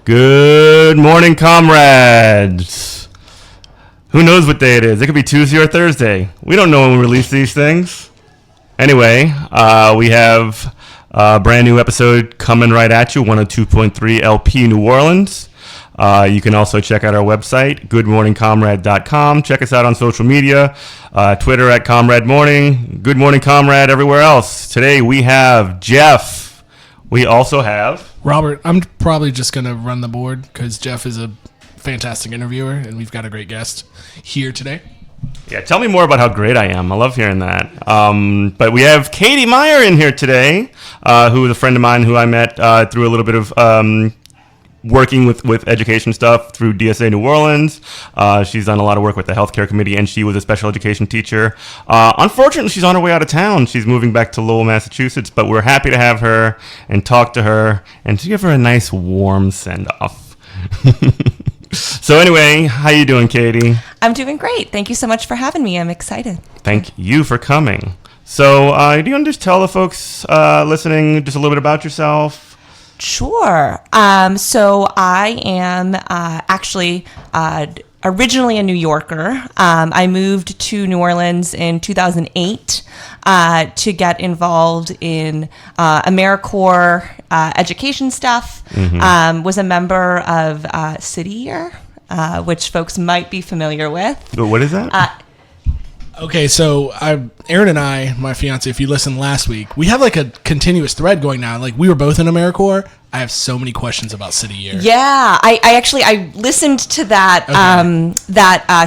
Good morning, comrades. Who knows what day it is? It could be Tuesday or Thursday. We don't know when we release these things. Anyway, we have a brand new episode coming right at you, 102.3 LP New Orleans. You can also check out our website, goodmorningcomrade.com. Check us out on social media, Twitter at Comrade Morning, Good Morning Comrade everywhere else. Today we have Jeff. We also have Robert. I'm probably just going to run the board because Jeff is a fantastic interviewer and we've got a great guest here today. Yeah, tell me more about how great I am. I love hearing that. But we have Katie Meyer in here today, who is a friend of mine who I met through a little bit of working with education stuff through DSA New Orleans. She's done a lot of work with the healthcare committee, and she was a special education teacher. Unfortunately, she's on her way out of town. She's moving back to Lowell, Massachusetts, but we're happy to have her and talk to her and to give her a nice warm send-off. So anyway, how you doing, Katie? I'm doing great. Thank you so much for having me. I'm excited. Thank you for coming. So do you want to just tell the folks listening just a little bit about yourself? Sure. So I am actually originally a New Yorker. I moved to New Orleans in 2008 to get involved in Americorps education stuff. Mm-hmm. Was a member of City Year, which folks might be familiar with. What is that? Okay, so Erin and I, my fiance, if you listened last week, we have like a continuous thread going now. Like we were both in Americorps. I have so many questions about City Year. Yeah, I listened to that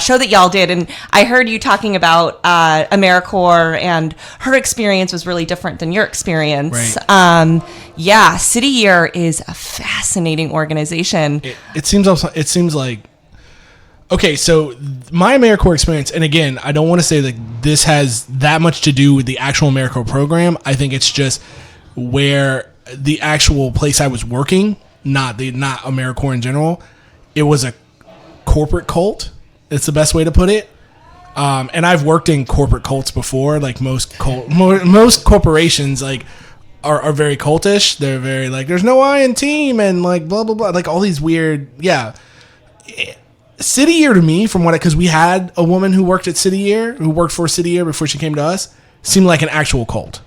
show that y'all did, and I heard you talking about Americorps, and her experience was really different than your experience. Right. Yeah, City Year is a fascinating organization. It seems like. Okay, so my Americorps experience, and again, I don't want to say that this has that much to do with the actual Americorps program. I think it's just where the actual place I was working, not Americorps in general, it was a corporate cult. It's the best way to put it. And I've worked in corporate cults before. Like most corporations, like are very cultish. They're very like, there's no I in team, and like blah blah blah, like all these weird, yeah. City Year to me, because we had a woman who worked for City Year before she came to us, seemed like an actual cult.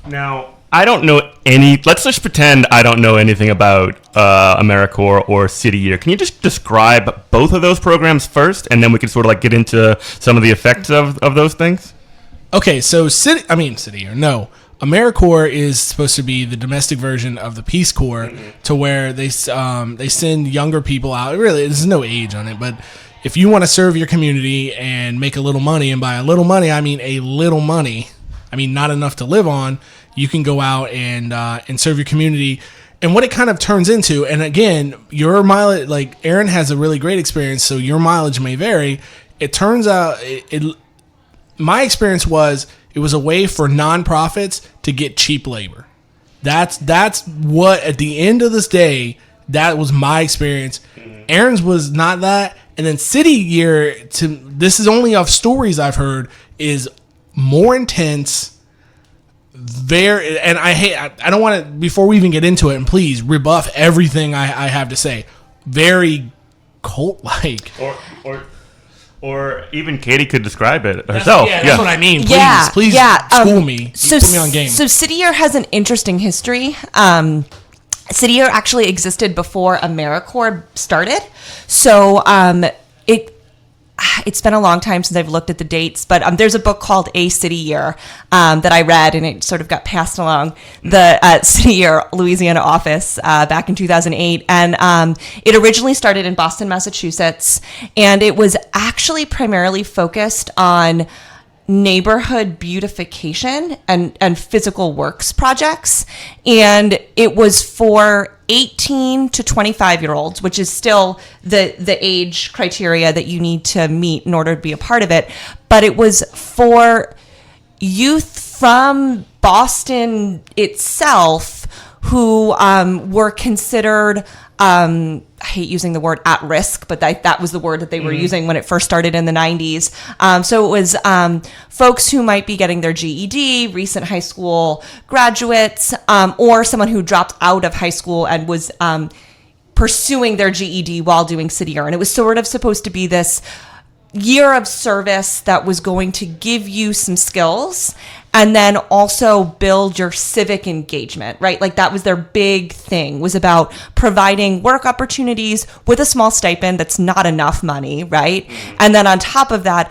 Now, I don't know let's just pretend I don't know anything about Americorps or City Year. Can you just describe both of those programs first, and then we can sort of like get into some of the effects of those things? Okay, so City Year, no. Americorps is supposed to be the domestic version of the Peace Corps, to where they send younger people out. Really, there's no age on it, but if you want to serve your community and make a little money, and by a little money, I mean a little money, I mean not enough to live on, you can go out and serve your community. And what it kind of turns into, and again, your mileage, like Erin has a really great experience, so your mileage may vary. It turns out, my experience was, it was a way for nonprofits to get cheap labor. That's what, at the end of this day, that was my experience. Erin's was not that. And then City Year, this is only of stories I've heard, is more intense. And I don't want to, before we even get into it, and please rebuff everything I have to say, very cult-like. Or even Katie could describe it herself. That's what I mean. Please school me. Put me on game. So City Year has an interesting history. City Year actually existed before Americorps started. So it's been a long time since I've looked at the dates, but there's a book called A City Year that I read, and it sort of got passed along the City Year Louisiana office back in 2008. And it originally started in Boston, Massachusetts, and it was actually primarily focused on neighborhood beautification and physical works projects. And it was for 18 to 25 year olds, which is still the age criteria that you need to meet in order to be a part of it. But it was for youth from Boston itself who were considered, I hate using the word at risk, but that was the word that they were using when it first started in the 90s. So it was folks who might be getting their GED, recent high school graduates, or someone who dropped out of high school and was pursuing their GED while doing City Year. And it was sort of supposed to be this year of service that was going to give you some skills and then also build your civic engagement, right? Like that was their big thing, was about providing work opportunities with a small stipend that's not enough money, right? And then on top of that,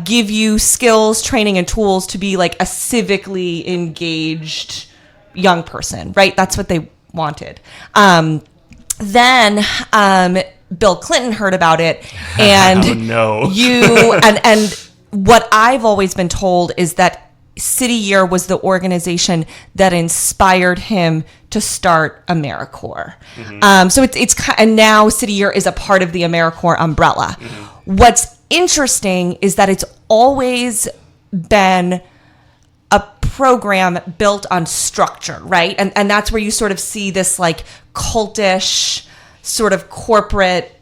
give you skills, training, and tools to be like a civically engaged young person, right? That's what they wanted. Then Bill Clinton heard about it, and oh, no. and what I've always been told is that City Year was the organization that inspired him to start Americorps. So it's and now City Year is a part of the Americorps umbrella. What's interesting is that it's always been a program built on structure, right? And that's where you sort of see this like cultish sort of corporate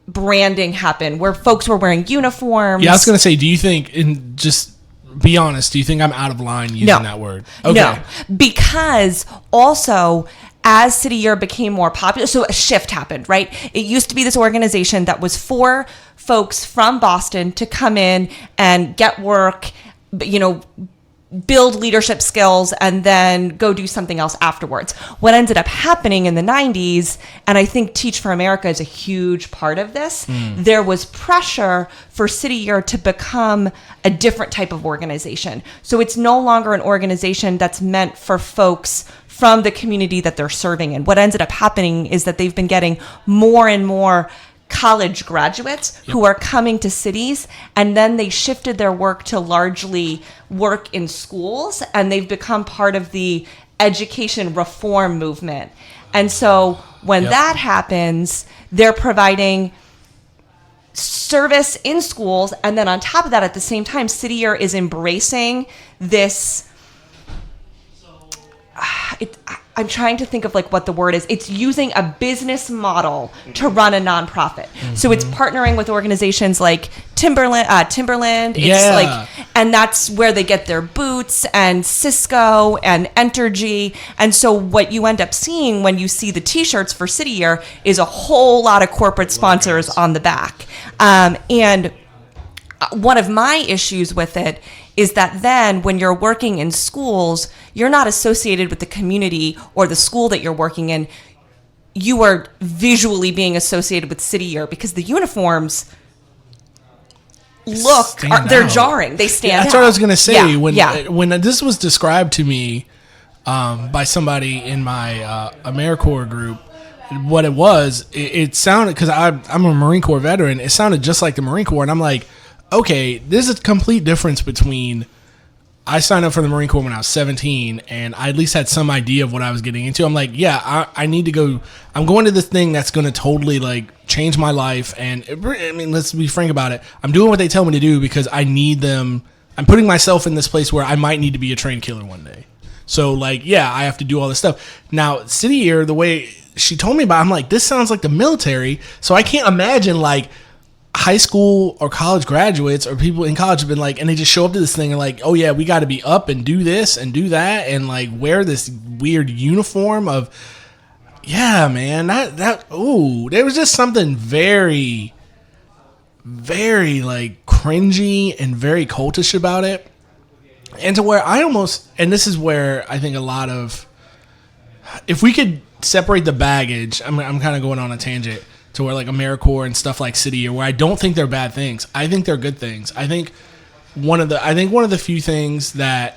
branding happen, where folks were wearing uniforms. Yeah, I was going to say, do you think, and just be honest, do you think I'm out of line using that word? Okay. No, because also as City Year became more popular, so a shift happened, right? It used to be this organization that was for folks from Boston to come in and get work, build leadership skills, and then go do something else afterwards. What ended up happening in the 90s, and I think Teach for America is a huge part of this, there was pressure for City Year to become a different type of organization. So it's no longer an organization that's meant for folks from the community that they're serving in. What ended up happening is that they've been getting more and more college graduates who are coming to cities, and then they shifted their work to largely work in schools, and they've become part of the education reform movement. And so when that happens, they're providing service in schools, and then on top of that, at the same time, City Year is embracing this I'm trying to think of like what the word is. It's using a business model to run a nonprofit. So it's partnering with organizations like Timberland. It's like, and that's where they get their boots, and Cisco and Entergy. And so what you end up seeing when you see the T-shirts for City Year is a whole lot of corporate sponsors on the back. And one of my issues with it is that then when you're working in schools, you're not associated with the community or the school that you're working in. You are visually being associated with City Year because the uniforms they're jarring. They stand out. That's what I was going to say. When this was described to me by somebody in my Americorps group, what it was, it sounded, because I'm a Marine Corps veteran, it sounded just like the Marine Corps, and I'm like, okay, there's a complete difference between I signed up for the Marine Corps when I was 17, and I at least had some idea of what I was getting into. I'm like, I need to go. I'm going to this thing that's going to totally like change my life. And I mean, let's be frank about it. I'm doing what they tell me to do because I need them. I'm putting myself in this place where I might need to be a trained killer one day. So like, I have to do all this stuff. Now, City Year, the way she told me about it, I'm like, this sounds like the military. So I can't imagine like high school or college graduates or people in college have been like, and they just show up to this thing and like, oh yeah, we got to be up and do this and do that and like wear this weird uniform of, man, there was just something very, very like cringy and very cultish about it. And to where and this is where I think a lot of, if we could separate the baggage, I'm kind of going on a tangent, to where like Americorps and stuff like City Year, where I don't think they're bad things. I think they're good things. I think one of the few things that,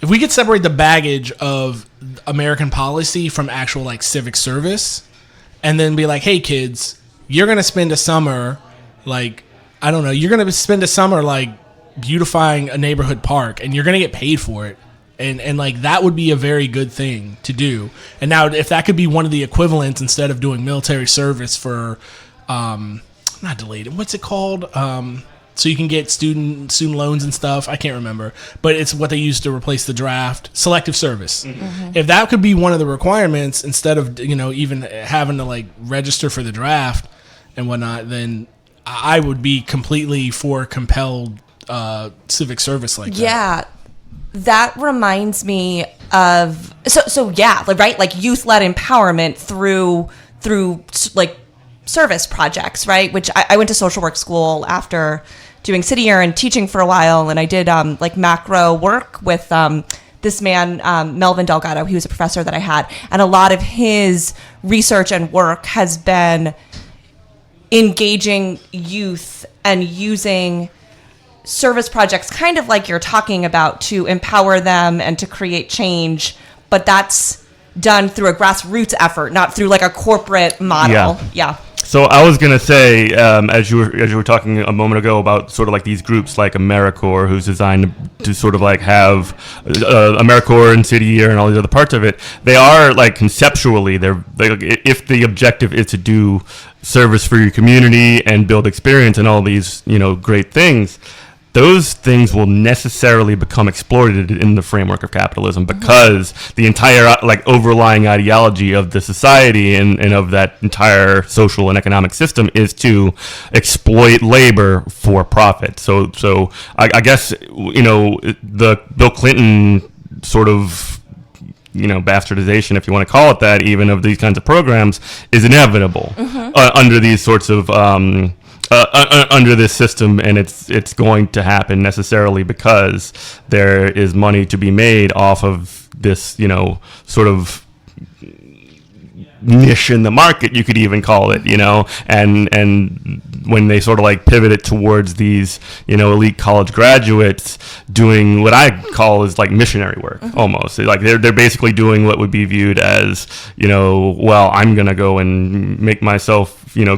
if we could separate the baggage of American policy from actual like civic service, and then be like, hey kids, you're gonna spend a summer like, I don't know, you're gonna spend a summer like beautifying a neighborhood park, and you're gonna get paid for it. And like that would be a very good thing to do. And now if that could be one of the equivalents, instead of doing military service for not delayed, what's it called? So you can get student loans and stuff. I can't remember, but it's what they use to replace the draft. Selective service. Mm-hmm. If that could be one of the requirements, instead of even having to like register for the draft and whatnot, then I would be completely for compelled civic service like that. Yeah. That reminds me of right, like youth-led empowerment through like service projects, right? Which I went to social work school after doing City Year and teaching for a while, and I did like macro work with this man Melvin Delgado. He was a professor that I had, and a lot of his research and work has been engaging youth and using service projects, kind of like you're talking about, to empower them and to create change, but that's done through a grassroots effort, not through like a corporate model. Yeah. So I was gonna say, as you were talking a moment ago about sort of like these groups like Americorps, who's designed to sort of like have Americorps and City Year and all these other parts of it. They are like conceptually, they if the objective is to do service for your community and build experience and all these great things, those things will necessarily become exploited in the framework of capitalism, because the entire like overlying ideology of the society and of that entire social and economic system is to exploit labor for profit. So I guess the Bill Clinton sort of bastardization, if you want to call it that, even of these kinds of programs, is inevitable under these sorts of under this system, and it's going to happen necessarily because there is money to be made off of this, sort of niche in the market, you could even call it, and when they sort of like pivot it towards these, elite college graduates doing what I call is like missionary work, almost. Like they're basically doing what would be viewed as, well, I'm going to go and make myself feel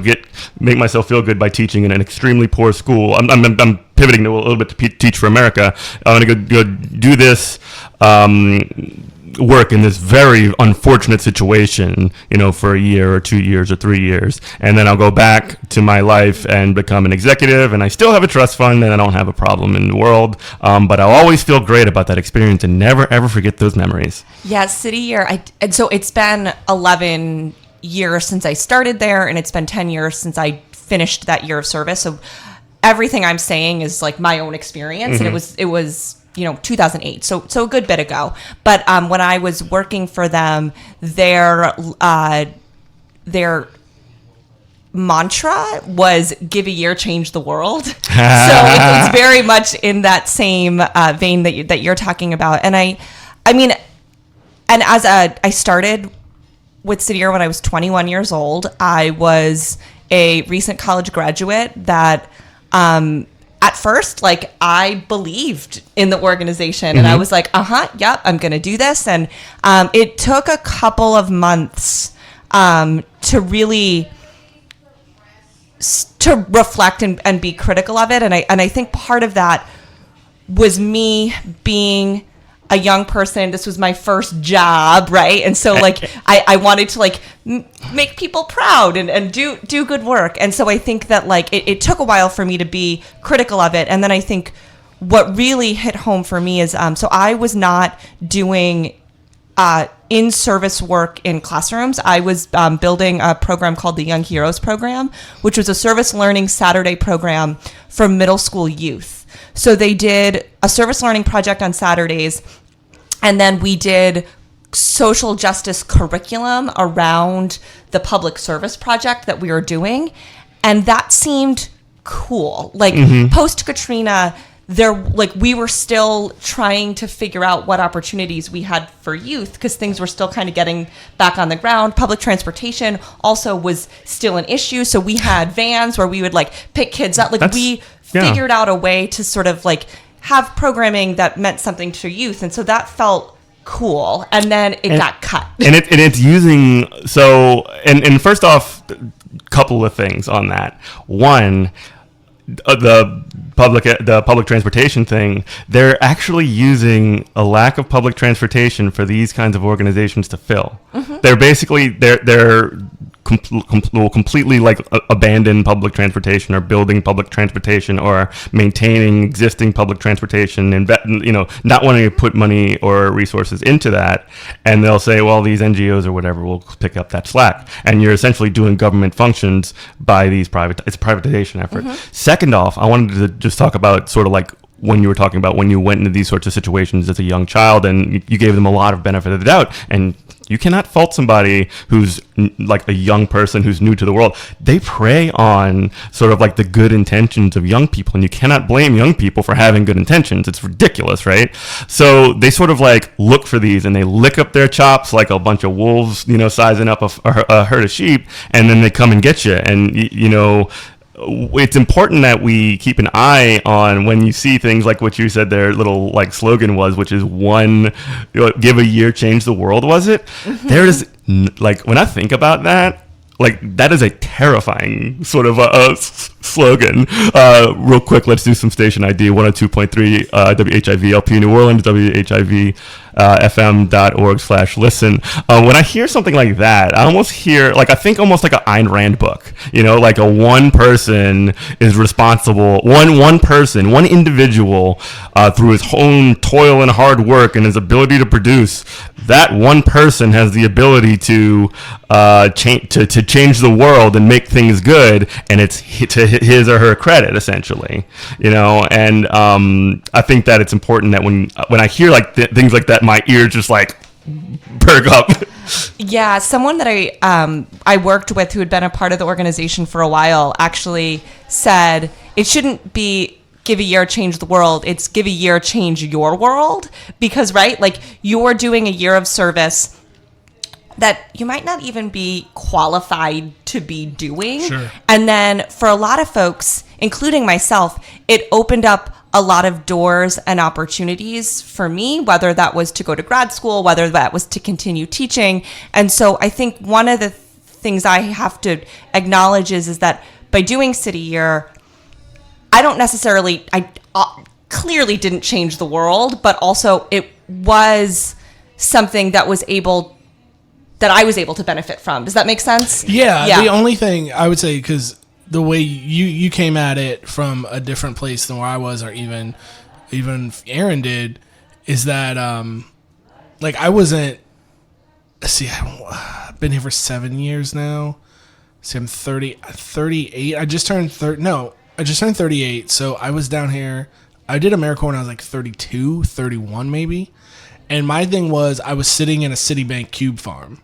good by teaching in an extremely poor school. I'm pivoting a little bit to Teach for America. I'm going to go do this work in this very unfortunate situation, for a year or 2 years or 3 years, and then I'll go back to my life and become an executive, and I still have a trust fund, and I don't have a problem in the world, but I'll always feel great about that experience and never ever forget those memories. Yeah, City Year. And so it's been 11 years since I started there, and it's been 10 years since I finished that year of service. So everything I'm saying is like my own experience, and it was 2008, so a good bit ago. But when I was working for them, their mantra was "Give a year, change the world." So it's very much in that same vein that you're talking about. And I mean, and as I started with City Year when I was 21 years old. I was a recent college graduate that. At first, like, I believed in the organization, and I was like, yep, I'm going to do this. And it took a couple of months to really to reflect and be critical of it. And I think part of that was me being a young person. This was my first job, right? And so like I wanted to like make people proud and do good work. And so I think that like it took a while for me to be critical of it. And then I think what really hit home for me is so I was not doing in-service work in classrooms. I was building a program called the Young Heroes Program, which was a service learning Saturday program for middle school youth. So they did a service learning project on Saturdays, and then we did social justice curriculum around the public service project that we were doing. And that seemed cool. Like post-Katrina, we were still trying to figure out what opportunities we had for youth because things were still kind of getting back on the ground. Public transportation also was still an issue. So we had vans where we would like pick kids up. Like we figured out a way to sort of like have programming that meant something to youth. And so that felt cool. And then it got cut. And it's using, so, and first off, a couple of things on that. One, the public transportation thing, they're actually using a lack of public transportation for these kinds of organizations to fill. They're basically they're completely like abandon public transportation or building public transportation or maintaining existing public transportation and not wanting to put money or resources into that, and they'll say, well, these NGOs or whatever will pick up that slack, and you're essentially doing government functions by these it's a privatization effort. Second off, I wanted to just talk about sort of like when you were talking about when you went into these sorts of situations as a young child and you gave them a lot of benefit of the doubt, and you cannot fault somebody who's like a young person who's new to the world. They prey on sort of like the good intentions of young people, and you cannot blame young people for having good intentions. It's ridiculous, right? So they sort of like look for these and they lick up their chops like a bunch of wolves, sizing up a herd of sheep, and then they come and get you. And, it's important that we keep an eye on when you see things like what you said their little like slogan was, which is give a year, change the world, was it? There's like, when I think about that, like that is a terrifying sort of a slogan. Real quick, let's do some station ID. 102.3 WHIV LP New Orleans, WHIV fm.org/listen. When I hear something like that, I almost hear I think almost like an Ayn Rand book, like a one person is responsible, one person, one individual, through his own toil and hard work and his ability to produce, that one person has the ability to change the world and make things good, and it's to his or her credit, essentially, and I think that it's important that when I hear like things like that, my ears just like perk up. Yeah, someone that I worked with who had been a part of the organization for a while actually said it shouldn't be give a year, change the world. It's give a year, change your world, because right, like you're doing a year of service that you might not even be qualified to be doing. Sure. And then for a lot of folks, including myself, it opened up a lot of doors and opportunities for me, whether that was to go to grad school, whether that was to continue teaching. And so I think one of the things I have to acknowledge is that by doing City Year, I clearly didn't change the world, but also it was something that I was able to benefit from. Does that make sense? Yeah. The only thing I would say, because the way you came at it from a different place than where I was, or even Aaron did, is that I wasn't. See, I've been here for 7 years now. See, I'm 38. I just turned 38. So I was down here. I did Americorps when I was like 32, 31 maybe. And my thing was I was sitting in a Citibank cube farm,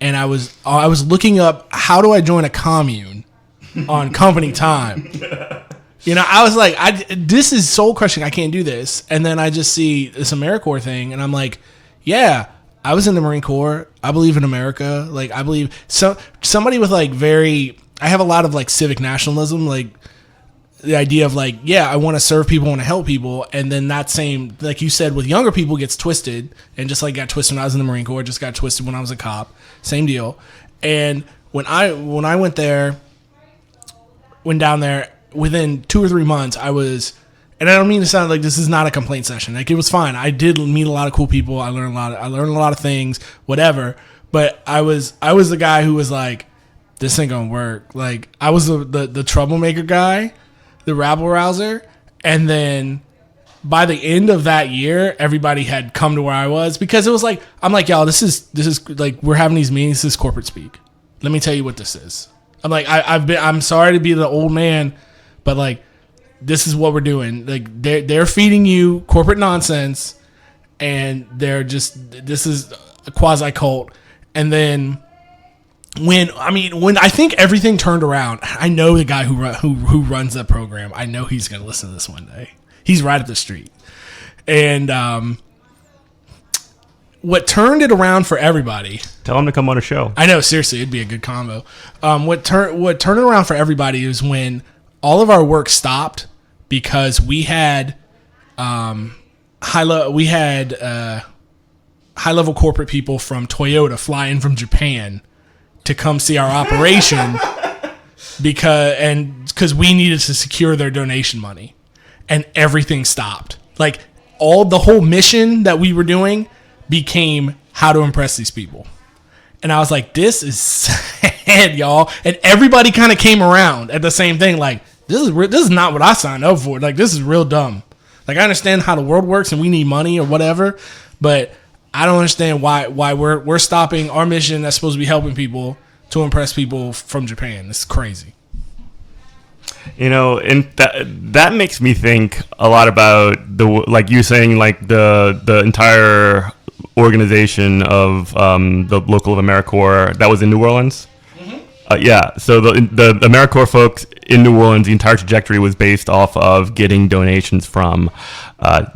and I was looking up how do I join a commune on company time. I was like, this is soul crushing. I can't do this. And then I just see this AmeriCorps thing, and I'm like, yeah, I was in the Marine Corps. I believe in America. Like, I believe somebody with like I have a lot of like civic nationalism, like the idea of like, yeah, I want to serve people, I want to help people. And then that same, like you said, with younger people gets twisted, and just like got twisted when I was in the Marine Corps, just got twisted when I was a cop. Same deal. And when I went down there, within 2 or 3 months, I was, and I don't mean to sound like this is not a complaint session. Like, it was fine. I did meet a lot of cool people. I learned a lot of things, whatever. But I was the guy who was like, this ain't gonna work. Like, I was the troublemaker guy, the rabble rouser. And then by the end of that year, everybody had come to where I was, because it was like, I'm like, y'all, this is like, we're having these meetings. This is corporate speak. Let me tell you what this is. I'm like, I'm sorry to be the old man, but like, this is what we're doing. Like, they're feeding you corporate nonsense, and this is a quasi cult. And then when I think everything turned around, I know the guy who runs that program. I know he's gonna listen to this one day. He's right up the street. And what turned it around for everybody... Tell him to come on a show. I know, seriously, it'd be a good combo. What turned it around for everybody is when all of our work stopped because we had high-level corporate people from Toyota fly in from Japan to come see our operation because we needed to secure their donation money, and everything stopped. Like the whole mission that we were doing became how to impress these people. And I was like, this is sad, y'all. And everybody kind of came around at the same thing. Like, this is not what I signed up for. Like, this is real dumb. Like, I understand how the world works and we need money or whatever, but I don't understand why we're stopping our mission that's supposed to be helping people to impress people from Japan. It's crazy. You know, and that makes me think a lot about like you saying, like the entire organization of the local Americorps that was in New Orleans. Yeah, so the Americorps folks in New Orleans, the entire trajectory was based off of getting donations from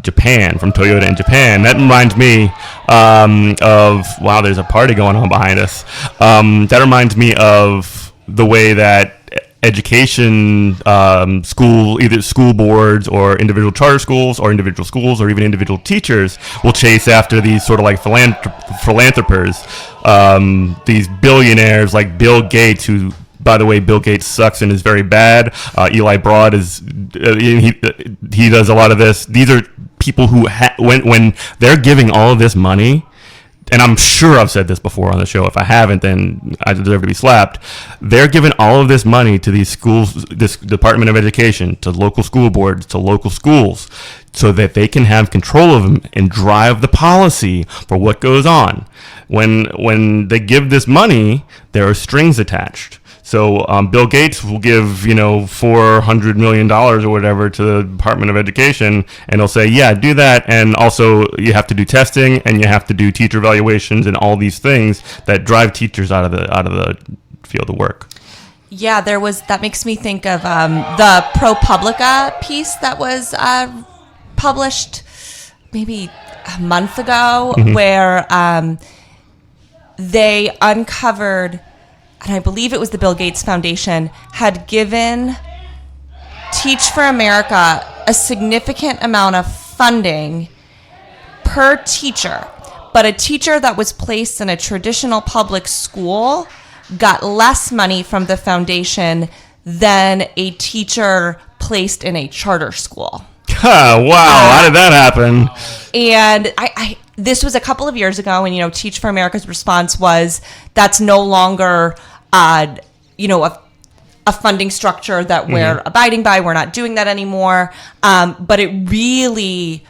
Japan, from Toyota in Japan. That reminds me of, wow, there's a party going on behind us. That reminds me of the way that education either school boards or individual charter schools or individual schools or even individual teachers will chase after these sort of like philanthropers, these billionaires like Bill Gates, who, by the way, Bill Gates sucks and is very bad. Eli Broad he does a lot of this. These are people who when they're giving all of this money, and I'm sure I've said this before on the show. If I haven't, then I deserve to be slapped. They're giving all of this money to these schools, this Department of Education, to local school boards, to local schools, so that they can have control of them and drive the policy for what goes on. When they give this money, there are strings attached. So Bill Gates will give, $400 million or whatever to the Department of Education, and he'll say, yeah, do that, and also you have to do testing, and you have to do teacher evaluations, and all these things that drive teachers out of the field of work. Yeah, that makes me think of the ProPublica piece that was published maybe a month ago, where they uncovered, and I believe it was the Bill Gates Foundation, had given Teach for America a significant amount of funding per teacher. But a teacher that was placed in a traditional public school got less money from the foundation than a teacher placed in a charter school. Wow, how did that happen? And this was a couple of years ago, and Teach for America's response was, that's no longer a funding structure that we're abiding by. We're not doing that anymore. But it really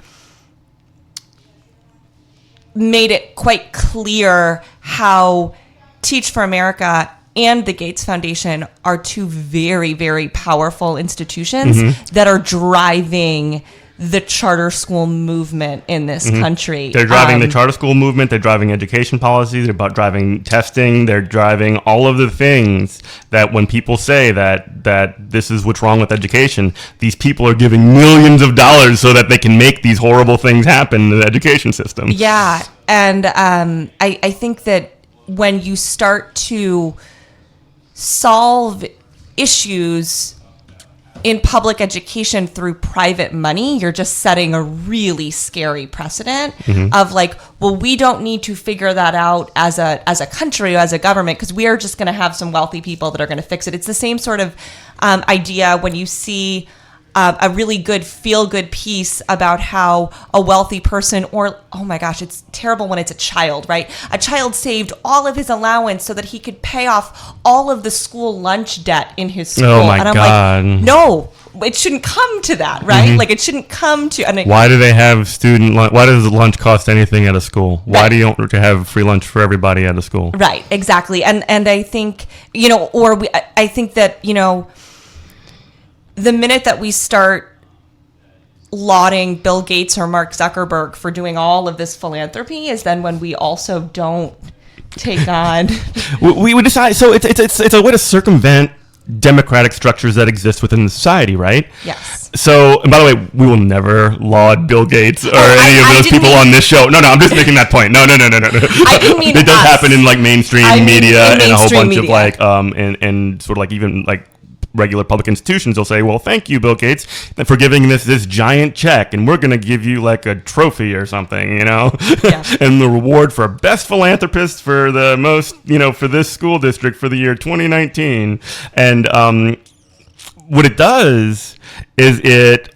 made it quite clear how Teach for America and the Gates Foundation are two very, very powerful institutions that are driving the charter school movement in this country. They're driving the charter school movement. They're driving education policies. They're about driving testing. They're driving all of the things that when people say that this is what's wrong with education, these people are giving millions of dollars so that they can make these horrible things happen in the education system. Yeah, and I think that when you start to solve issues in public education through private money, you're just setting a really scary precedent of like, well, we don't need to figure that out as a country or as a government, because we are just going to have some wealthy people that are going to fix it. It's the same sort of idea when you see a really good feel-good piece about how a wealthy person, or, oh my gosh, it's terrible when it's a child, right? A child saved all of his allowance so that he could pay off all of the school lunch debt in his school. Oh my and I'm God. like, no, it shouldn't come to that, right? Like, it shouldn't come to... Why do they have student lunch? Why does lunch cost anything at a school? Why do you don't have free lunch for everybody at a school? Right, exactly. And I think, I think that, the minute that we start lauding Bill Gates or Mark Zuckerberg for doing all of this philanthropy is then when we also don't take on. we would decide. So it's a way to circumvent democratic structures that exist within the society, right? Yes. So, and by the way, we will never laud Bill Gates or any of those people on this show. No, I'm just making that point. No. I didn't mean it does us. happen in like mainstream I mean media in and a whole mainstream bunch of media. like and sort of like even like regular public institutions will say, well, thank you, Bill Gates, for giving this giant check, and we're going to give you like a trophy or something, you know? Yeah. And the reward for best philanthropist for the most, you know, for this school district for the year 2019. And what it does is it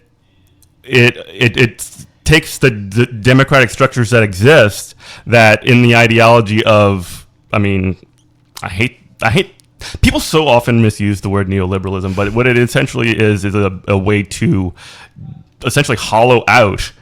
takes the democratic structures that exist that in the ideology of, I mean, I hate people so often misuse the word neoliberalism, but what it essentially is a way to essentially hollow out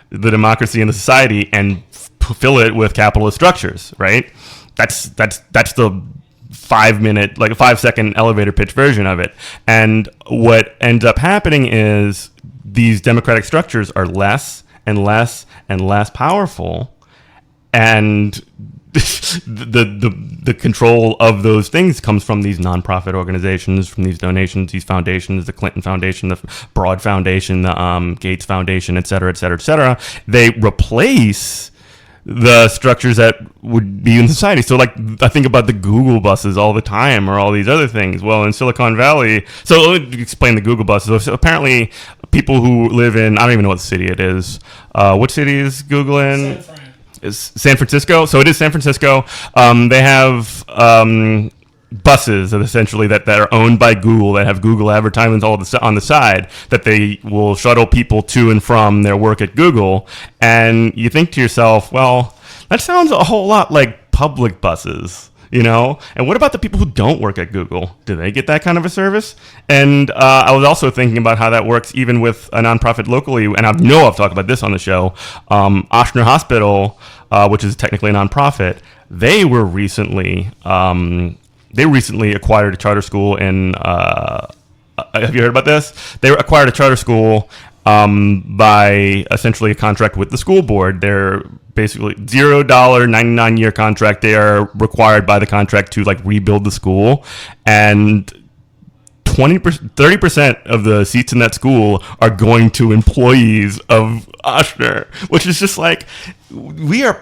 the democracy in the society and fill it with capitalist structures, right? That's the 5-minute, like a 5-second elevator pitch version of it. And what ends up happening is these democratic structures are less and less and less powerful, and the control of those things comes from these nonprofit organizations, from these donations, these foundations, the Clinton Foundation, the Broad Foundation, the Gates Foundation, et cetera, et cetera, et cetera. They replace the structures that would be in society. So like I think about the Google buses all the time, or all these other things. Well, in Silicon Valley, so let me explain the Google buses. So apparently people who live in, I don't even know what city it is. What city is Google in? Is San Francisco. So it is San Francisco. They have buses that essentially that are owned by Google, that have Google advertisements all on the side, that they will shuttle people to and from their work at Google. And you think to yourself, well, that sounds a whole lot like public buses, you know? And what about the people who don't work at Google? Do they get that kind of a service? And I was also thinking about how that works even with a nonprofit locally, and I know I've talked about this on the show, Ochsner Hospital, which is technically a nonprofit. They were recently acquired a charter school in, have you heard about this? They acquired a charter school by essentially a contract with the school board. They're basically $0, 99-year contract. They are required by the contract to like rebuild the school, and 30% of the seats in that school are going to employees of Ochsner, which is just like, we're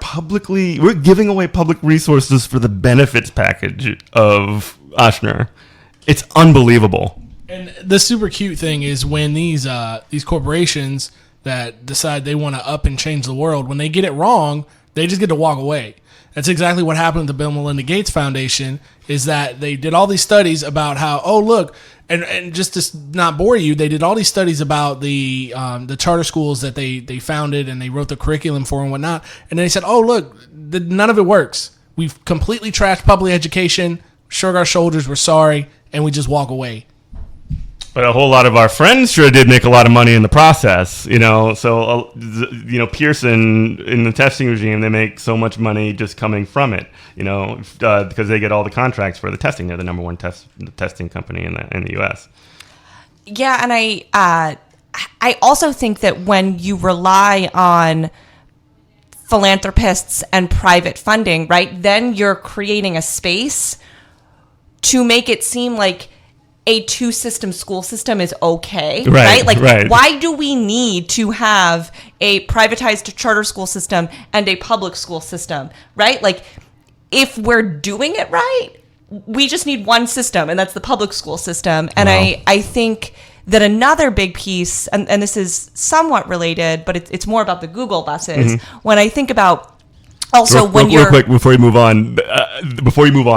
giving away public resources for the benefits package of Ochsner. It's unbelievable. And the super cute thing is when these corporations that decide they want to up and change the world, when they get it wrong, they just get to walk away. That's exactly what happened with the Bill and Melinda Gates Foundation, is that they did all these studies about how, oh, look, and just to not bore you, they did all these studies about the charter schools that they founded, and they wrote the curriculum for and whatnot. And they said, oh, look, none of it works. We've completely trashed public education, shrug our shoulders, we're sorry, and we just walk away. But a whole lot of our friends sure did make a lot of money in the process, you know. So, you know, Pearson in the testing regime, they make so much money just coming from it, you know, because they get all the contracts for the testing. They're the number one testing company in the U.S. Yeah, and I also think that when you rely on philanthropists and private funding, right, then you're creating a space to make it seem like a two-system school system is okay, right? Like, why do we need to have a privatized charter school system and a public school system, right? Like, if we're doing it right, we just need one system, and that's the public school system. And wow. I think that another big piece, and this is somewhat related, but it's more about the Google buses. Mm-hmm. When I think about also, real quick before you move on,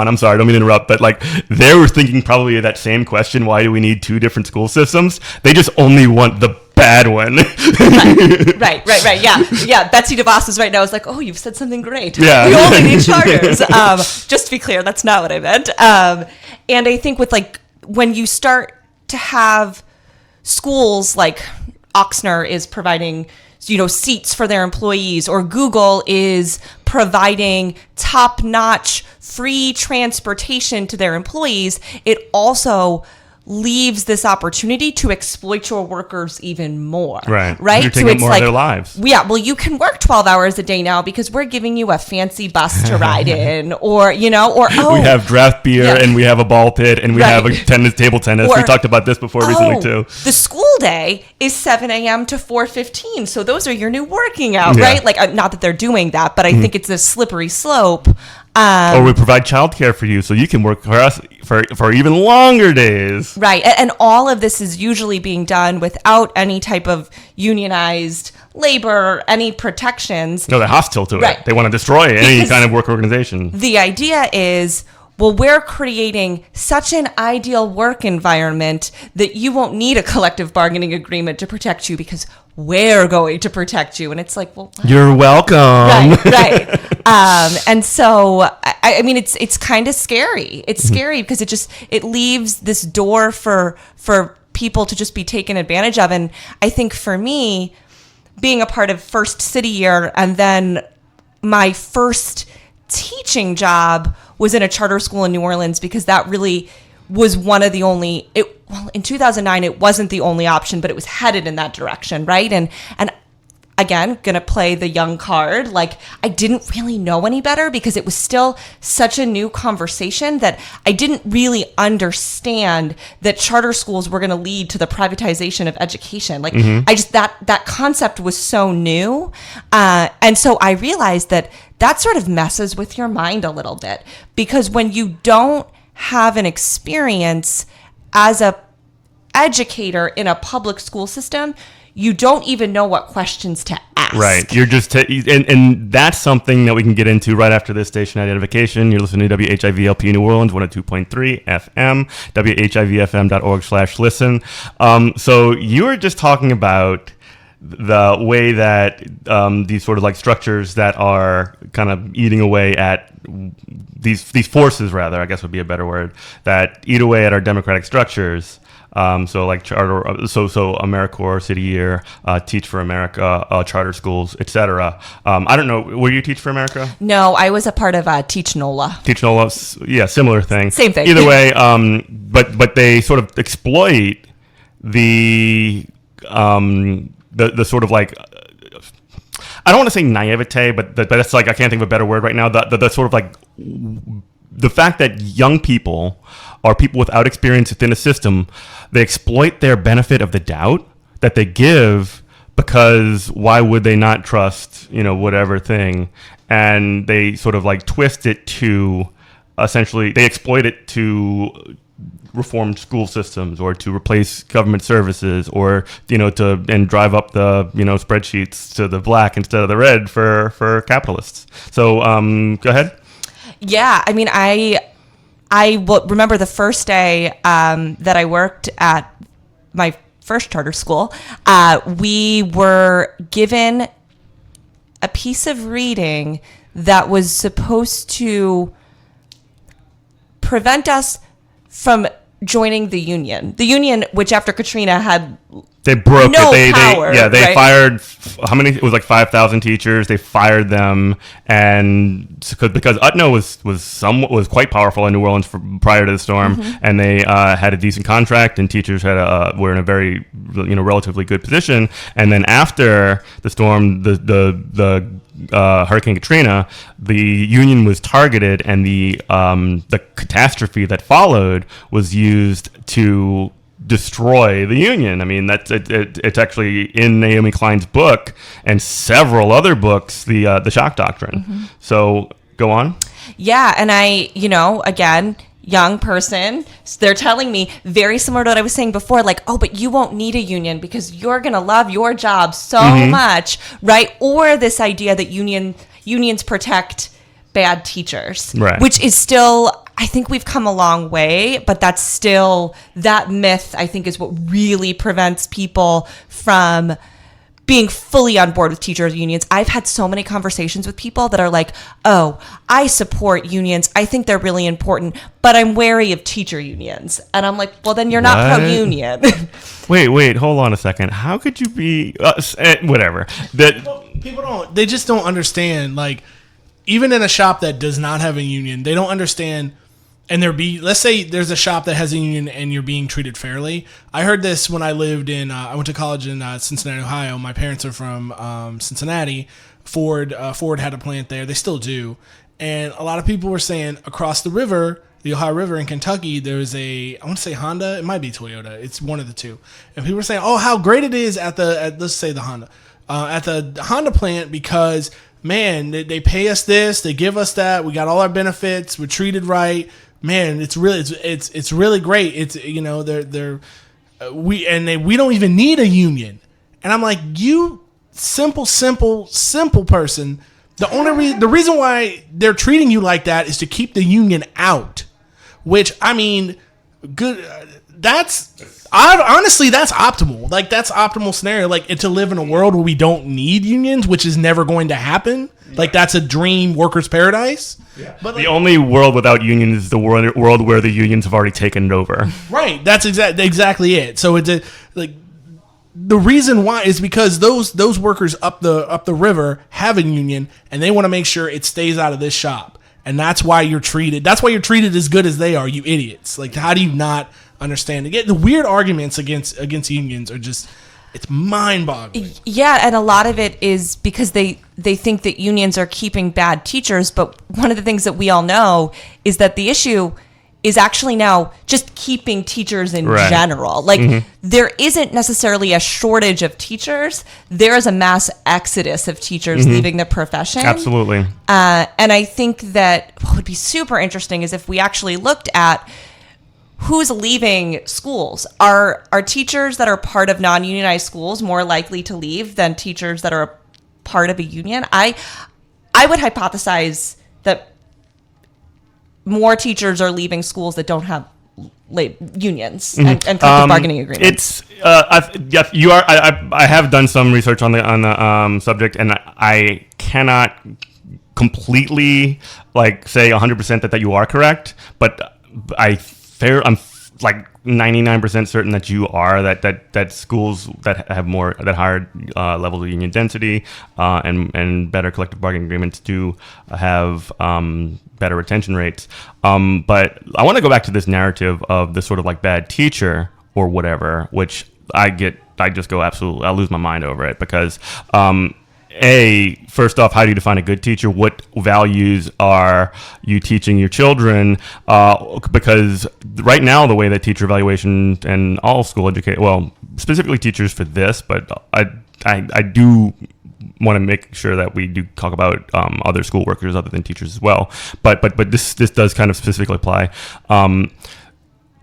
I'm sorry, I don't mean to interrupt, but like they were thinking probably that same question: why do we need two different school systems? They just only want the bad one. Right. Yeah. Betsy DeVos is right now. Is like, oh, you've said something great. Yeah. We only need charters. Just to be clear, that's not what I meant. And I think with like when you start to have schools like Ochsner is providing, you know, seats for their employees, or Google is providing top-notch free transportation to their employees, it also leaves this opportunity to exploit your workers even more. Right. Right. You're taking up more of their lives. Yeah. Well, you can work 12 hours a day now because we're giving you a fancy bus to ride in, or, you know, or, we have draft beer and we have a ball pit and we have a table tennis. Or, we talked about this before recently too. The school day is 7 a.m. to 4:15. So those are your new working out, right? Like, not that they're doing that, but I think it's a slippery slope. Or we provide childcare for you so you can work for us for even longer days. Right. And all of this is usually being done without any type of unionized labor, any protections. No, they're hostile to Right. it. They want to destroy any kind of work organization. The idea is, well, we're creating such an ideal work environment that you won't need a collective bargaining agreement to protect you because we're going to protect you. And it's like, well, you're welcome. Right. And so, I mean, it's kind of scary. It's scary because it leaves this door for people to just be taken advantage of. And I think for me, being a part of first city year and then my first teaching job was in a charter school in New Orleans because that really was one of the only, in 2009, it wasn't the only option, but it was headed in that direction, right? And again, gonna play the young card. Like, I didn't really know any better because it was still such a new conversation that I didn't really understand that charter schools were gonna lead to the privatization of education. Like, I just, that concept was so new. And so I realized that sort of messes with your mind a little bit because when you don't have an experience as a educator in a public school system, you don't even know what questions to ask. Right. You're just, and that's something that we can get into right after this station identification. You're listening to WHIVLP New Orleans, 102.3 FM, WHIVFM.org/listen. So you were just talking about the way that these sort of like structures that are kind of eating away at these forces, rather, I guess would be a better word, that eat away at our democratic structures. So like charter, so Americorps, City Year, Teach for America, charter schools, etc. I don't know. Were you Teach for America? No, I was a part of Teach NOLA. Teach NOLA, yeah, similar thing. Same thing. Either way, but they sort of exploit the sort of like, I don't want to say naivete, but that's like, I can't think of a better word right now. The sort of like the fact that young people are people without experience within a system, they exploit their benefit of the doubt that they give because why would they not trust, whatever thing? And they sort of like twist it to essentially, they exploit it to reform school systems or to replace government services or, and drive up the, spreadsheets to the black instead of the red for capitalists. So go ahead. Yeah. I mean, I will remember the first day that I worked at my first charter school, we were given a piece of reading that was supposed to prevent us from joining the union. The union, which after Katrina had they broke no it. power. They right? fired how many? It was like 5,000 teachers. They fired them, and because UTNO was quite powerful in New Orleans prior to the storm, and they had a decent contract, and teachers were in a very relatively good position. And then after the storm, the Hurricane Katrina, the union was targeted, and the catastrophe that followed was used to destroy the union. I mean, it's actually in Naomi Klein's book and several other books, the shock doctrine. So go on. Yeah, and I, again, young person, they're telling me very similar to what I was saying before, like, oh, but you won't need a union because you're gonna love your job so much, right? Or this idea that unions protect bad teachers, right? Which is still, I think we've come a long way, but that's still, that myth, I think, is what really prevents people from being fully on board with teachers unions. I've had so many conversations with people that are like, oh, I support unions. I think they're really important, but I'm wary of teacher unions. And I'm like, well, then you're not pro-union. Wait, hold on a second. How could you be, whatever. People they just don't understand, like, even in a shop that does not have a union, they don't understand and let's say there's a shop that has a union and you're being treated fairly. I heard this when I lived in, I went to college in Cincinnati, Ohio. My parents are from Cincinnati. Ford had a plant there. They still do. And a lot of people were saying across the river, the Ohio River in Kentucky, there was I want to say Honda. It might be Toyota. It's one of the two. And people were saying, oh, how great it is at let's say the Honda, at the Honda plant because, man, they pay us this, they give us that, we got all our benefits, we're treated right. Man, it's really great. It's, you know, we don't even need a union. And I'm like, you simple person. The reason why they're treating you like that is to keep the union out. Which, I mean, good. Honestly, that's optimal. Like, that's optimal scenario. Like, to live in a world where we don't need unions, which is never going to happen. Yeah. Like, that's a dream workers' paradise. Yeah. But the only world without unions is the world where the unions have already taken it over. Right. That's exactly it. So it's the reason why is because those workers up the river have a union, and they want to make sure it stays out of this shop. And that's why you're treated as good as they are, you idiots. Like, how do you not understand? Again, the weird arguments against unions are just, it's mind-boggling. Yeah, and a lot of it is because they think that unions are keeping bad teachers, but one of the things that we all know is that the issue is actually now just keeping teachers in general. Like, there isn't necessarily a shortage of teachers. There is a mass exodus of teachers leaving the profession. Absolutely. And I think that what would be super interesting is if we actually looked at who's leaving schools. Are teachers that are part of non-unionized schools more likely to leave than teachers that are part of a union? I would hypothesize that more teachers are leaving schools that don't have unions and collective bargaining agreements. It's you are. I have done some research on the subject, and I cannot completely say 100% that you are correct, but I'm like 99% certain that you are that schools that have higher levels of union density and better collective bargaining agreements do have better retention rates. But I want to go back to this narrative of the sort of like bad teacher or whatever, which I just go absolutely, I lose my mind over it because first off, how do you define a good teacher? What values are you teaching your children? Because right now, the way that teacher evaluation and all school education, well, specifically teachers for this, but I do want to make sure that we do talk about other school workers other than teachers as well. But this does kind of specifically apply.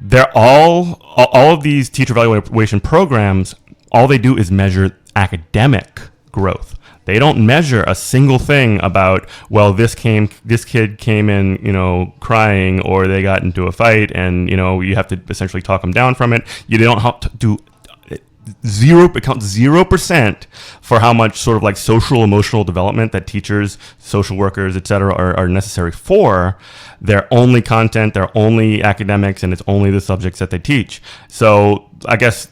They're all of these teacher evaluation programs. All they do is measure academic growth. They don't measure a single thing about, well, this kid came in, crying, or they got into a fight, and you have to essentially talk them down from it. You don't have to do 0% for how much sort of like social emotional development that teachers, social workers, etc. are necessary for. Their only content, their only academics, and it's only the subjects that they teach. So I guess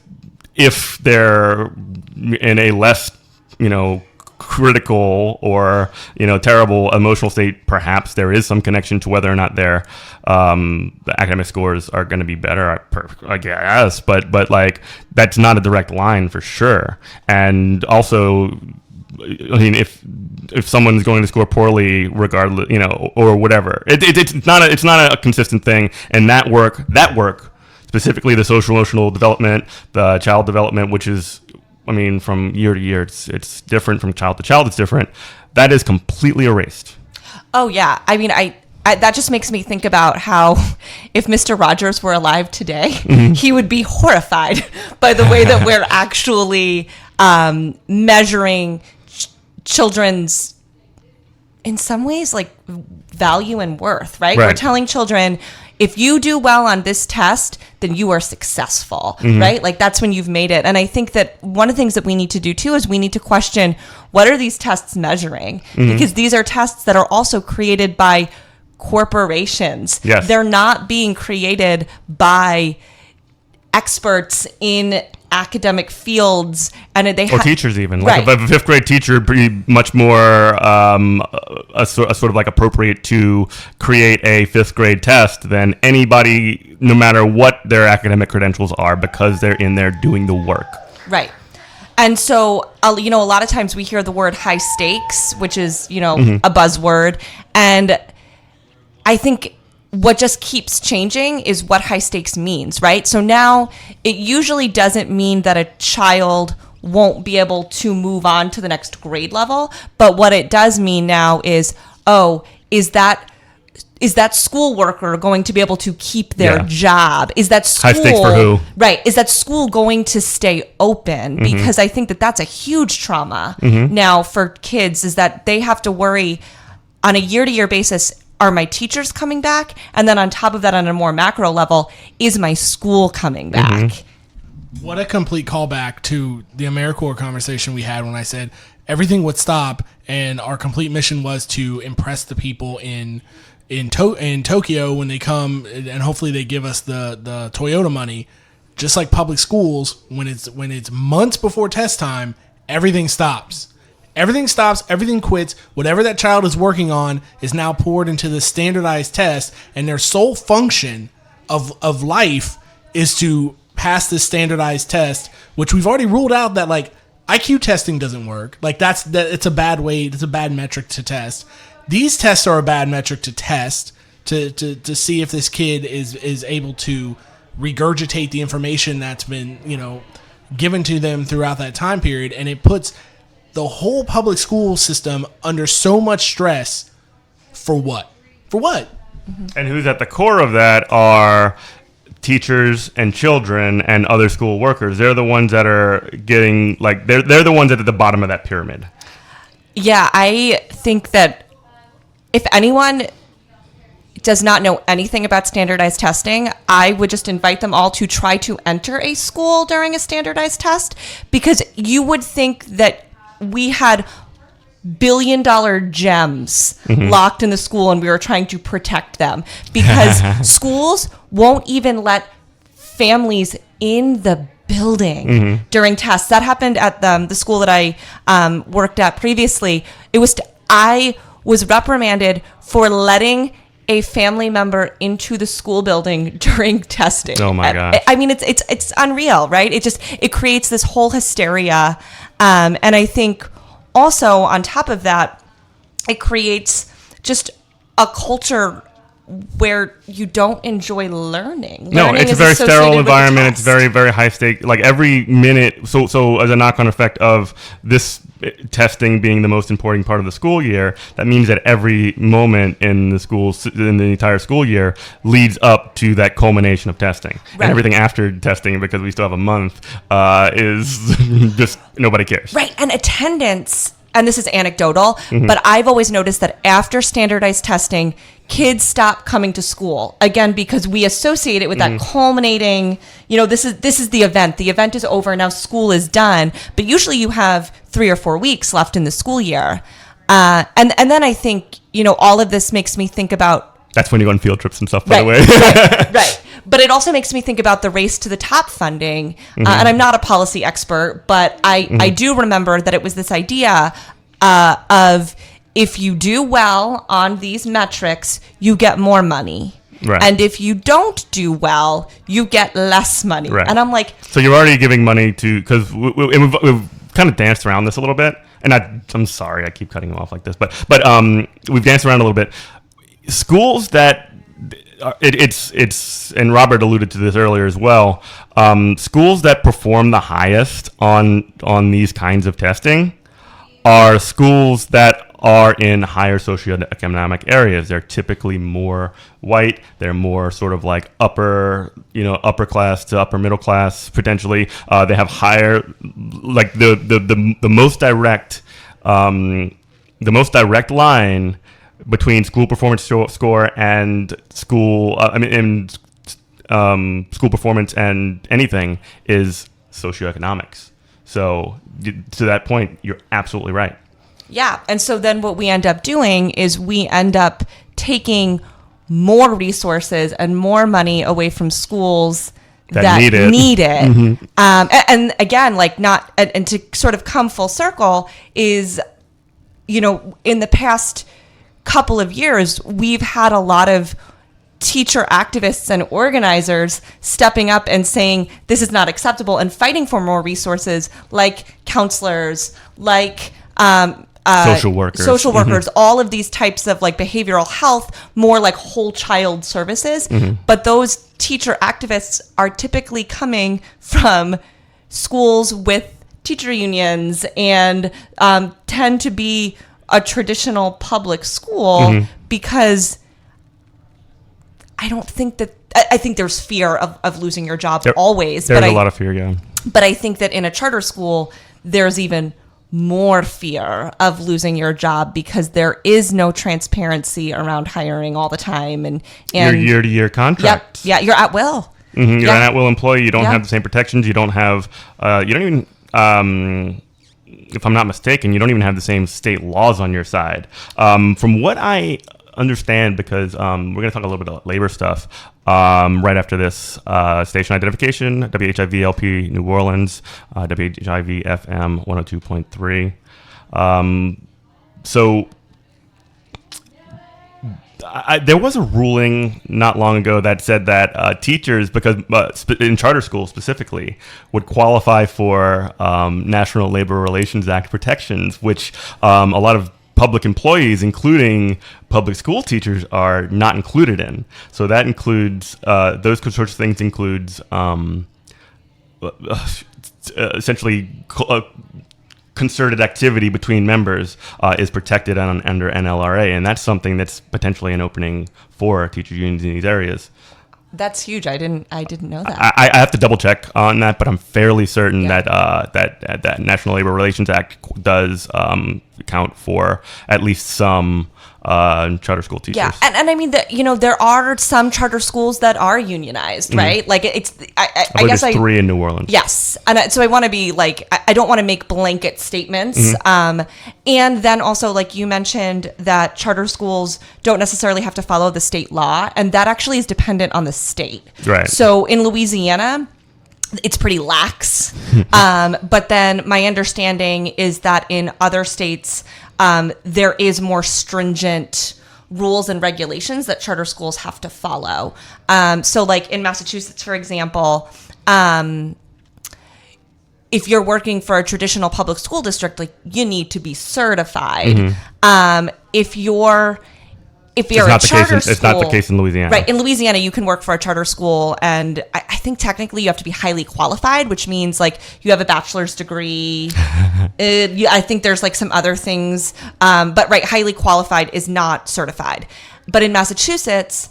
if they're in a less, critical or terrible emotional state, perhaps there is some connection to whether or not their the academic scores are going to be better, I guess, but like that's not a direct line for sure. And also, I mean, if someone's going to score poorly, regardless, or whatever, it's not a consistent thing. And that work specifically the social emotional development, the child development, which is, I mean, from year to year, it's different. From child to child, it's different. That is completely erased. Oh, yeah. I mean, I that just makes me think about how if Mr. Rogers were alive today, he would be horrified by the way that we're actually measuring children's, in some ways, like value and worth, right? We're telling children, if you do well on this test, then you are successful, right? Like that's when you've made it. And I think that one of the things that we need to do too is we need to question, what are these tests measuring? Because these are tests that are also created by corporations. Yes. They're not being created by experts in academic fields, and or teachers even. Like right. a fifth grade teacher would be much more a sort of like appropriate to create a fifth grade test than anybody, no matter what their academic credentials are, because they're in there doing the work. Right. And so, a lot of times we hear the word high stakes, which is, a buzzword. And I think what just keeps changing is what high stakes means, right? So now it usually doesn't mean that a child won't be able to move on to the next grade level. But what it does mean now is, is that school worker going to be able to keep their job? Is that school, high stakes for who? Right. Is that school going to stay open? Because I think that that's a huge trauma now for kids, is that they have to worry on a year-to-year basis, are my teachers coming back? And then on top of that, on a more macro level, is my school coming back? What a complete callback to the Americorps conversation we had when I said everything would stop and our complete mission was to impress the people in Tokyo when they come, and hopefully they give us the Toyota money. Just like public schools, when it's months before test time, everything stops. Everything stops, everything quits. Whatever that child is working on is now poured into the standardized test, and their sole function of life is to pass this standardized test, which we've already ruled out that like IQ testing doesn't work. Like it's a bad way, it's a bad metric to test. These tests are a bad metric to test to see if this kid is able to regurgitate the information that's been, given to them throughout that time period, and it puts the whole public school system under so much stress for what? For what? And who's at the core of that are teachers and children and other school workers. They're the ones that are getting, like, they're the ones at the bottom of that pyramid. Yeah, I think that if anyone does not know anything about standardized testing, I would just invite them all to try to enter a school during a standardized test, because you would think that we had billion-dollar gems locked in the school and we were trying to protect them, because schools won't even let families in the building during tests. That happened at the school that I worked at previously. I was reprimanded for letting a family member into the school building during testing. Oh my gosh. I mean, it's unreal, right? It creates this whole hysteria. And I think also on top of that, it creates just a culture where you don't enjoy learning. No, Learning it's a is very associated sterile with environment. the It's very, very high stake. Like every minute, so as a knock-on effect of this testing being the most important part of the school year, that means that every moment in the entire school year leads up to that culmination of testing. Right. And everything after testing, because we still have a month, is just nobody cares. Right, and attendance, and this is anecdotal, but I've always noticed that after standardized testing, kids stop coming to school, again, because we associate it with that culminating, this is the event. The event is over, now school is done, but usually you have 3 or 4 weeks left in the school year. And then I think, all of this makes me think about... That's when you go on field trips and stuff, by the way. Right. But it also makes me think about the race to the top funding. And I'm not a policy expert, but I do remember that it was this idea of if you do well on these metrics, you get more money. Right. And if you don't do well, you get less money. Right. And I'm like... So you're already giving money to... Because we've kind of danced around this a little bit. And I'm sorry, I keep cutting you off like this. But we've danced around a little bit. Schools that... It's and Robert alluded to this earlier as well. Schools that perform the highest on these kinds of testing are schools that are in higher socioeconomic areas. They're typically more white. They're more sort of like upper class to upper middle class potentially. They have higher, like the most direct line between school performance score and school school performance and anything is socioeconomics. So to that point, you're absolutely right. Yeah. And so then what we end up doing is we end up taking more resources and more money away from schools need it. Mm-hmm. And again, like not, and to sort of come full circle is, in the past couple of years, we've had a lot of teacher activists and organizers stepping up and saying this is not acceptable and fighting for more resources, like counselors, like social workers, mm-hmm. all of these types of like behavioral health, more like whole child services. Mm-hmm. But those teacher activists are typically coming from schools with teacher unions and tend to be a traditional public school, mm-hmm. because I think there's fear of losing your job always. There's a lot of fear, yeah. But I think that in a charter school, there's even more fear of losing your job because there is no transparency around hiring all the time. And your year-to-year contracts. Yeah, you're at will. Mm-hmm, you're an at-will employee. You don't have the same protections. You don't have, you don't even, if I'm not mistaken, you don't even have the same state laws on your side. From what I understand, because we're going to talk a little bit about labor stuff right after this station identification, WHIV LP New Orleans, WHIV FM 102.3. So there was a ruling not long ago that said that teachers, because in charter schools specifically, would qualify for National Labor Relations Act protections, which a lot of public employees, including public school teachers, are not included in. So that includes those sorts of things. Includes essentially concerted activity between members is protected under NLRA, and that's something that's potentially an opening for teacher unions in these areas. That's huge. I didn't know that. I have to double check on that, but I'm fairly certain that that National Labor Relations Act does account for at least some charter school teachers. Yeah, and I mean that there are some charter schools that are unionized, right? Mm-hmm. Like it's I guess there's 3 in New Orleans. Yes, and so I want to be like I don't want to make blanket statements. Mm-hmm. And then also, like you mentioned, that charter schools don't necessarily have to follow the state law, and that actually is dependent on the state. Right. So in Louisiana, it's pretty lax. But then my understanding is that in other states, there is more stringent rules and regulations that charter schools have to follow. So like in Massachusetts, for example, if you're working for a traditional public school district, like you need to be certified. Mm-hmm. If you're a charter school, it's not the case in Louisiana. Right. In Louisiana, you can work for a charter school, and I think technically you have to be highly qualified, which means like you have a bachelor's degree. I think there's like some other things. But right, highly qualified is not certified. But in Massachusetts,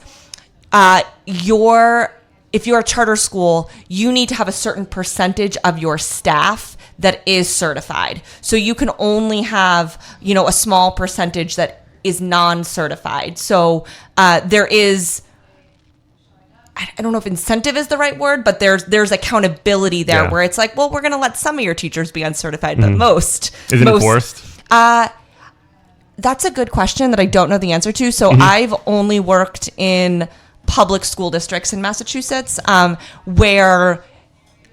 if you're a charter school, you need to have a certain percentage of your staff that is certified. So you can only have, a small percentage that is non-certified. So there is, I don't know if incentive is the right word, but there's accountability there where it's like, well, we're going to let some of your teachers be uncertified, but most. Is it enforced? That's a good question that I don't know the answer to. So I've only worked in public school districts in Massachusetts where,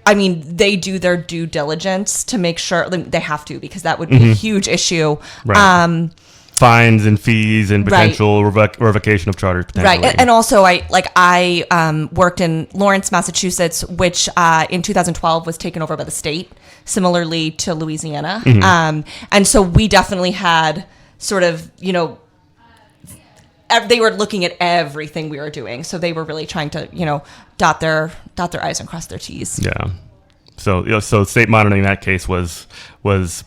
I mean, they do their due diligence to make sure they have to, because that would be a huge issue. Right. Fines and fees and potential revocation of charters potentially. Right. And also I worked in Lawrence, Massachusetts, which in 2012 was taken over by the state, similarly to Louisiana. Mm-hmm. And so we definitely had sort of, they were looking at everything we were doing. So they were really trying to, dot their I's and cross their T's. Yeah. So state monitoring in that case was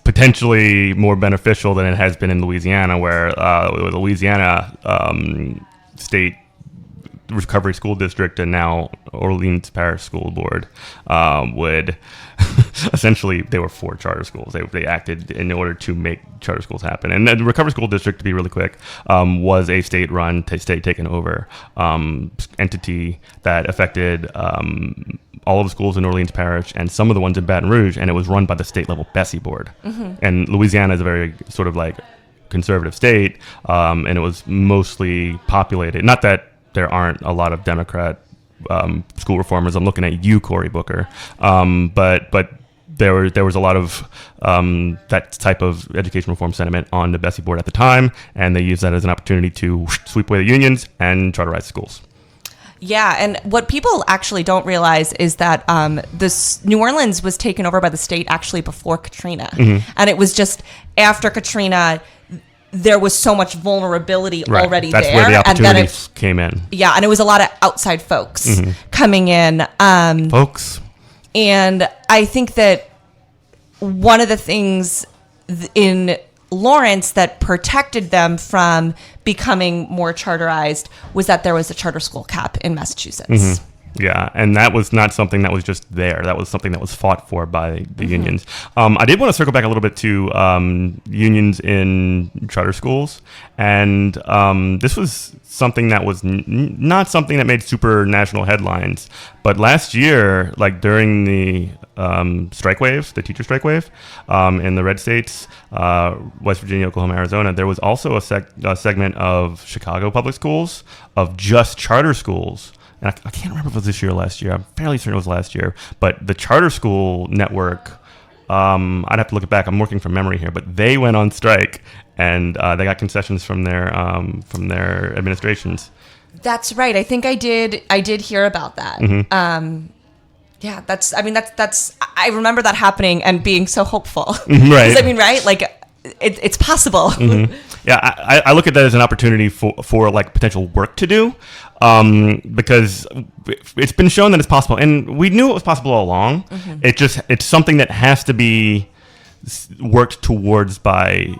potentially more beneficial than it has been in Louisiana, where the Louisiana State Recovery School District and now Orleans Parish School Board would essentially, they were for charter schools. They acted in order to make charter schools happen. And the Recovery School District, to be really quick, was a state-run, state taken over entity that affected all of the schools in Orleans Parish and some of the ones in Baton Rouge, and it was run by the state level Bessie board. Mm-hmm. And Louisiana is a very sort of like conservative state, and it was mostly populated. Not that there aren't a lot of Democrat school reformers. I'm looking at you, Cory Booker. But there was a lot of that type of education reform sentiment on the Bessie board at the time, and they used that as an opportunity to sweep away the unions and charterize schools. Yeah, and what people actually don't realize is that this New Orleans was taken over by the state actually before Katrina, and it was just after Katrina. There was so much vulnerability already That's there, where the opportunities and then came in. Yeah, and it was a lot of outside folks coming in. Folks, and I think that one of the things in Lawrence that protected them from becoming more charterized was that there was a charter school cap in Massachusetts. Yeah, and that was not something that was just there. That was something that was fought for by the unions. I did want to circle back a little bit to unions in charter schools, and this was something that was not something that made super national headlines. But last year, like during the strike wave, the teacher strike wave in the red states, West Virginia, Oklahoma, Arizona, there was also a segment of Chicago public schools of just charter schools. And I can't remember if it was this year or last year. I'm fairly certain it was last year. But the charter school network, I'd have to look it back. I'm working from memory here. But they went on strike, and they got concessions from their administrations. That's right. I think I did hear about that. Yeah, that's. I remember that happening and being so hopeful. Right. I mean, right? Like, it's possible. Yeah, I look at that as an opportunity for like potential work to do, because it's been shown that it's possible, and we knew it was possible all along. It's something that has to be worked towards by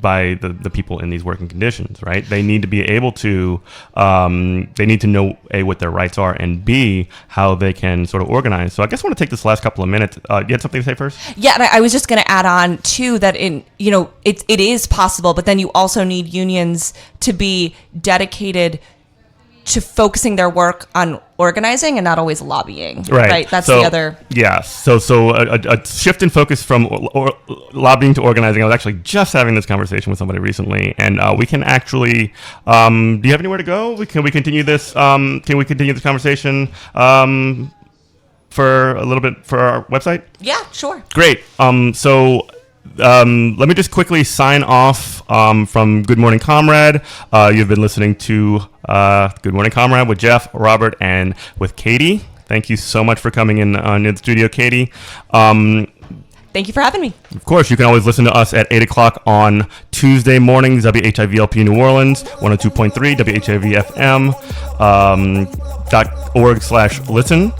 the people in these working conditions, right? They need to be able to, they need to know A, what their rights are, and B, how they can sort of organize. So I guess I want to take this last couple of minutes. You had something to say first? Yeah, and I was just going to add on too that it is possible, but then you also need unions to be dedicated to focusing their work on organizing and not always lobbying. Right. That's the other. Yeah. So a shift in focus from lobbying to organizing. I was actually just having this conversation with somebody recently, and we can actually. Do you have anywhere to go? Can we continue this? Can we continue this conversation for a little bit for our website? Yeah. Sure. Great. Let me just quickly sign off from Good Morning Comrade. You've been listening to Good Morning Comrade with Jeff, Robert, and with Katie. Thank you so much for coming in the studio, Katie. Thank you for having me. Of course, you can always listen to us at 8 o'clock on Tuesday mornings, WHIVLP New Orleans, 102.3, WHIVFM.org/listen.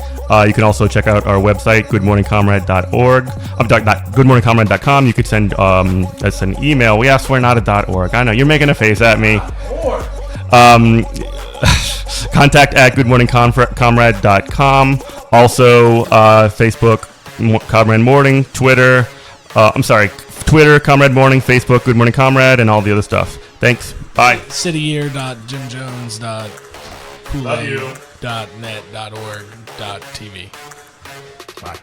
You can also check out our website, goodmorningcomrade.org. Goodmorningcomrade.com. You could send us an email. Yes, we're not a .org. I know, you're making a face at me. Contact at goodmorningcomrade.com. Also, Facebook, Comrade Morning, Twitter, Comrade Morning, Facebook, Good Morning Comrade, and all the other stuff. Thanks. Bye. cityyear.jimjones.kool-aid.net.org.tv. Bye.